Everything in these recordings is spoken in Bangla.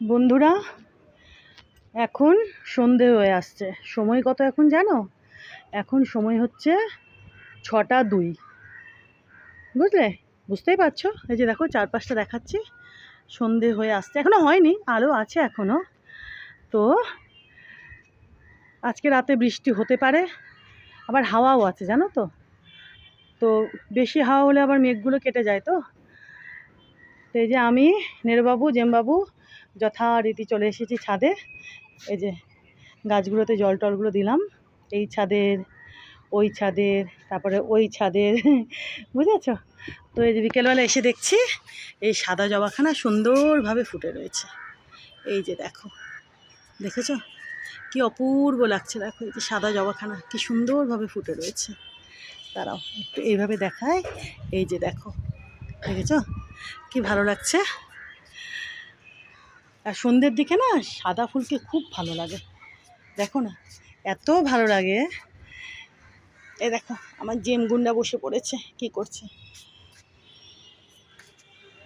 বন্ধুরা, এখন সন্ধে হয়ে আসছে। সময় কত এখন জানো? এখন সময় হচ্ছে 6টা 2। বুঝতেই পারছো। এই যে দেখো চারপাশটা দেখাচ্ছি, সন্ধে হয়ে আসছে। এখনো হয়নি, আলো আছে এখনো। তো আজকে রাতে বৃষ্টি হতে পারে, আবার হাওয়াও আছে জানো তো। তো বেশি হাওয়া হলে আবার মেঘগুলো কেটে যায়। তো এই যে আমি, নেরবাবু, জেমবাবু যথারীতি চলে এসেছি ছাদে। এই যে গাছগুলোতে জল টলগুলো দিলাম, এই ছাদের, ওই ছাদের, তারপরে ওই ছাদের বুঝেছ? তো এই যে বিকেলবেলা এসে দেখছি এই সাদা জবাখানা সুন্দরভাবে ফুটে রয়েছে। এই যে দেখো, দেখেছ কি অপূর্ব লাগছে। দেখো এই যে সাদা জবাখানা কি সুন্দরভাবে ফুটে রয়েছে। তারাও একটু এইভাবে দেখায়। এই যে দেখো, দেখেছ কি ভালো লাগছে। আর সন্ধ্যের দিকে না সাদা ফুলকে খুব ভালো লাগে। দেখো না, এত ভালো লাগে। এই দেখো আমার জেম গুন্ডা বসে পড়েছে, কি করছে?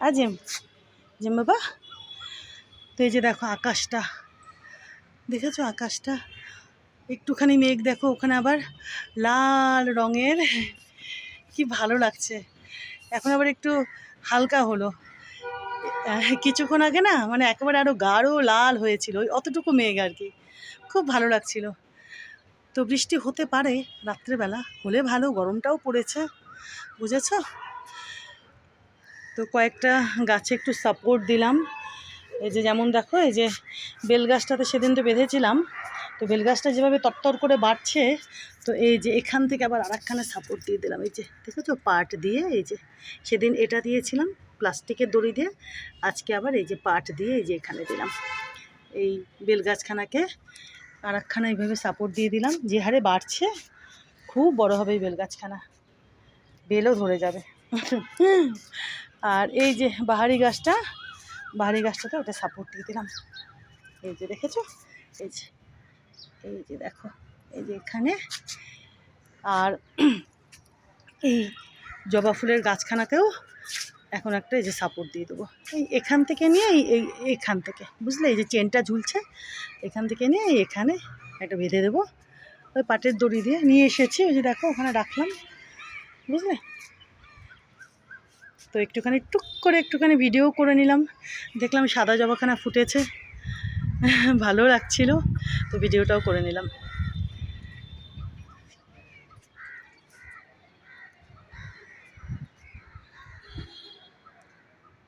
আর জেম, জেম বাবা। তো এই যে দেখো আকাশটা, দেখেছো আকাশটা? একটুখানি মেঘ দেখো, ওখানে আবার লাল রঙের, কি ভালো লাগছে। এখন আবার একটু হালকা হলো। কিছুক্ষণ আগে না মানে একেবারে আরো গাঢ় লাল হয়েছিল, ওই অতটুকু মেঘ আর কি। খুব ভালো লাগছিল। তো বৃষ্টি হতে পারে রাত্রেবেলা, হলে ভালো। গরমটাও পড়েছে, বুঝেছ? তো কয়েকটা গাছে একটু সাপোর্ট দিলাম। এই যে যেমন দেখো, এই যে বেলগাছটাতে সেদিন তো বেঁধেছিলাম, তো বেলগাছটা যেভাবে তরতর করে বাড়ছে, তো এই যে এখান থেকে আবার আরেকখানে সাপোর্ট দিয়ে দিলাম। এই যে দেখেছো পাট দিয়ে, এই যে সেদিন এটা দিয়েছিলাম প্লাস্টিকের দড়ি দিয়ে, আজকে আবার এই যে পাট দিয়ে এই যে এখানে দিলাম। এই বেলগাছখানাকে আরেকখানা এইভাবে সাপোর্ট দিয়ে দিলাম। যে হারে বাড়ছে খুব বড় হবে এই বেলগাছখানা, বেলও ধরে যাবে। আর এই যে বাহারি গাছটাতে ওটা সাপোর্ট দিয়ে দিলাম। এই যে দেখেছো, এই যে, এই যে দেখো, এই যে এখানে। আর এই জবা ফুলের গাছখানাকেও এখন একটা এই যে সাপোর্ট দিয়ে দেবো। এই এখান থেকে নিয়ে এইখান থেকে, বুঝলে, এই যে চেনটা ঝুলছে, এখান থেকে নিয়ে এখানে একটা বেঁধে দেবো। ওই পাটের দড়ি দিয়ে নিয়ে এসেছি, ওই যে দেখো ওখানে রাখলাম, বুঝলে। তো টুক করে একটুখানি ভিডিও করে নিলাম। দেখলাম সাদা জবাখানা ফুটেছে, ভালো লাগছিল, তো ভিডিওটাও করে নিলাম।